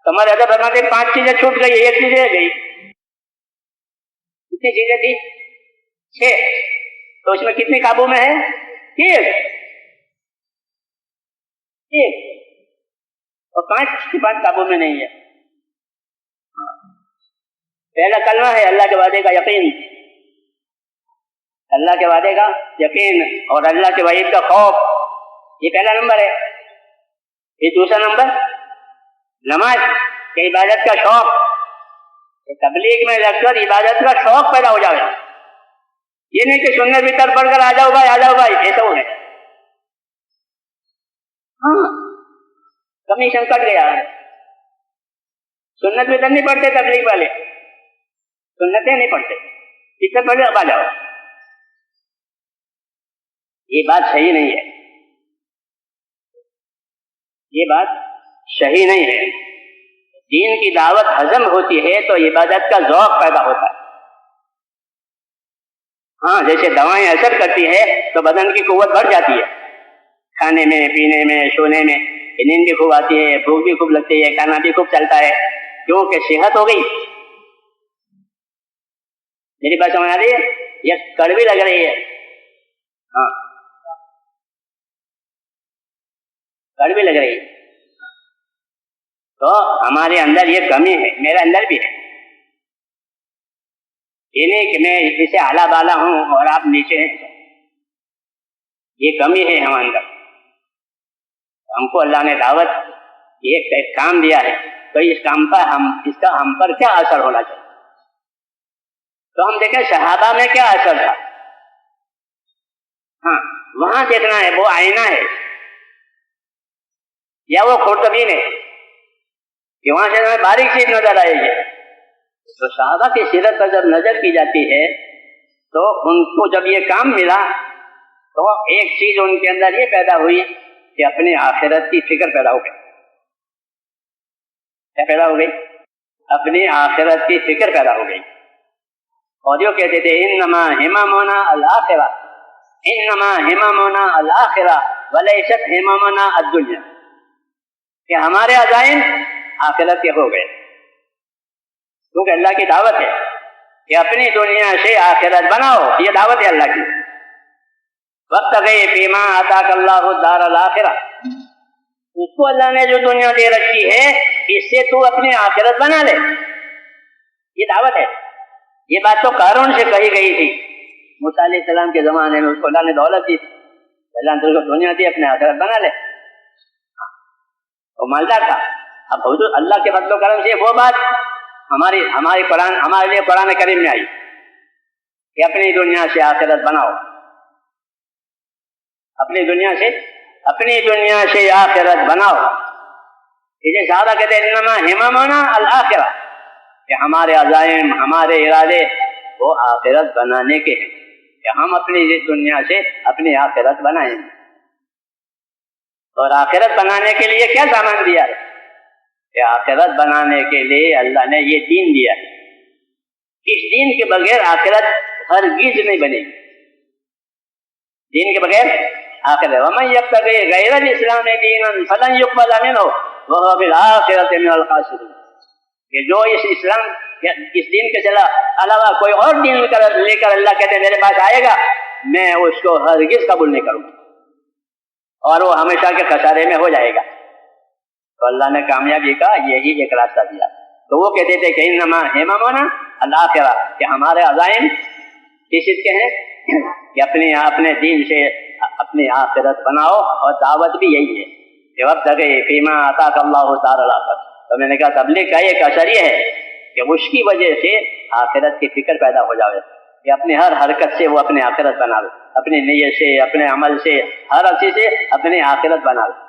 ہمارے حضرت فرماتے 5 چیزیں چھوٹ گئی، ایک چیز رہ گئی. کتنی چیزیں تھی؟ 6. تو اس میں کتنی قابو میں ہے؟ 1. اور 5 کے بعد قابو میں نہیں ہے. پہلا کلمہ ہے اللہ کے وعدے کا یقین، اللہ کے وعدے کا یقین اور اللہ کے وعید کا خوف، یہ پہلا نمبر ہے. یہ دوسرا نمبر نماز کہ عبادت کا شوق، تبلیغ میں لگ کر عبادت کا شوق پیدا ہو جائے. یہ نہیں کہ سنت بھی تر پڑھ کر آ جاؤ بھائی ایسا ہو ہے. ہاں کمیشن کٹ گیا ہے. سنت بھی تر نہیں پڑھتے تبلیغ والے، سنتیں نہیں پڑھتے، اس سے پہلے اب آ جاؤ. یہ بات صحیح نہیں ہے، یہ بات صحیح نہیں ہے. دین کی دعوت ہضم ہوتی ہے تو عبادت کا ذوق پیدا ہوتا ہے. ہاں جیسے دوائیں اثر کرتی ہے تو بدن کی قوت بڑھ جاتی ہے، کھانے میں پینے میں سونے میں، نیند بھی خوب آتی ہے، بھوک بھی خوب لگتی ہے، کھانا بھی خوب چلتا ہے، کیونکہ صحت ہو گئی. میری بات سمجھ آ رہی ہے؟ یہ کڑوی لگ رہی ہے، ہاں کڑوی لگ رہی ہے. تو ہمارے اندر یہ کمی ہے، میرے اندر بھی ہے. یہ نہیں کہ میں اس سے اعلیٰ بالا ہوں اور آپ نیچے ہیں، یہ کمی ہے ہمارے اندر. ہم کو اللہ نے دعوت یہ ایک کام دیا ہے، تو اس کام پر ہم پر کیا اثر ہونا چاہیے. تو ہم دیکھیں صحابہ میں کیا اثر تھا. ہاں وہاں دیکھنا ہے، وہ آئینہ ہے یا وہ خورطبین ہے کہ وہاں سے ہمیں باریک چیز نظر آئے گی. تو صحابہ کی سیرت پر جب نظر کی جاتی ہے تو ان کو جب یہ کام ملا تو ایک چیز ان کے اندر یہ پیدا ہوئی کہ اپنی آخرت کی فکر پیدا ہو گئی. کیا پیدا ہو گئی؟ اپنی آخرت کی فکر پیدا ہو گئی. اور یہ کہتے تھے انما ہممنا الآخرہ، انما ہممنا الآخرہ ولیست ہممنا الدنیا، کہ ہمارے عزائم آخرت کے ہو گئے. کیونکہ اللہ کی دعوت ہے کہ اپنی دنیا سے آخرت بناؤ، یہ دعوت ہے اللہ کی. وابتغ فیما آتاک اللہ الدار الآخرہ، اس کو اللہ نے جو دنیا دے رکھی ہے اس سے تو اپنی آخرت بنا لے، یہ دعوت ہے. یہ بات تو قارون سے کہی گئی تھی موسیٰ علیہ السلام کے زمانے میں. اس کو اللہ نے دولت دی، اللہ نے اس کو دنیا دی، اپنے آخرت بنا لے. وہ مالدار تھا. اب حضور اللہ کے فضل و کرم سے وہ بات ہمارے لیے قرآن کریم میں آئی کہ اپنی دنیا سے آخرت بناؤ، اپنی دنیا سے آخرت بناؤ. اسے صحابہ کہتے ہیں انما ہممنا الآخرہ، کہ ہمارے عزائم ہمارے ارادے وہ آخرت بنانے کے ہیں، کہ ہم اپنی دنیا سے اپنی آخرت بنائیں. اور آخرت بنانے کے لیے کیا سامان دیا ہے؟ کہ آخرت بنانے کے لیے اللہ نے یہ دین دیا ہے. اس دین کے بغیر آخرت ہرگز نہیں بنے گی. دین کے بغیر آخرت وَمَن يَبْتَغِ غَيْرَ الْإِسْلَامِ دِينًا فَلَن يُقْبَلَ مِنْهُ وَهُوَ فِي الْآخِرَةِ مِنَ الْخَاسِرِينَ، کہ جو اس دین کے علاوہ کوئی اور دین لے کر اللہ کہتے ہیں میرے پاس آئے گا، میں اس کو ہرگز قبول نہیں کروں گا اور وہ ہمیشہ کے خسارے میں ہو جائے گا. تو اللہ نے کامیابی کا یہی ایک راستہ دیا. تو وہ کہتے تھے کہ انما ہممنا الآخرہ، کہ ہمارے عزائم کس چیز کے ہیں کہ اپنے دین سے اپنی آخرت بناؤ. اور دعوت بھی یہی ہے کہ وابتغ فیما آتاک اللہ الدار الآخرہ. تو میں نے کہا تبلیغ کا ایک اثر یہ ہے کہ اس کی وجہ سے آخرت کی فکر پیدا ہو جائے، کہ اپنی ہر حرکت سے وہ اپنی آخرت بنا لے، اپنی نیت سے، اپنے عمل سے، ہر چیز سے اپنی آخرت بنا لے.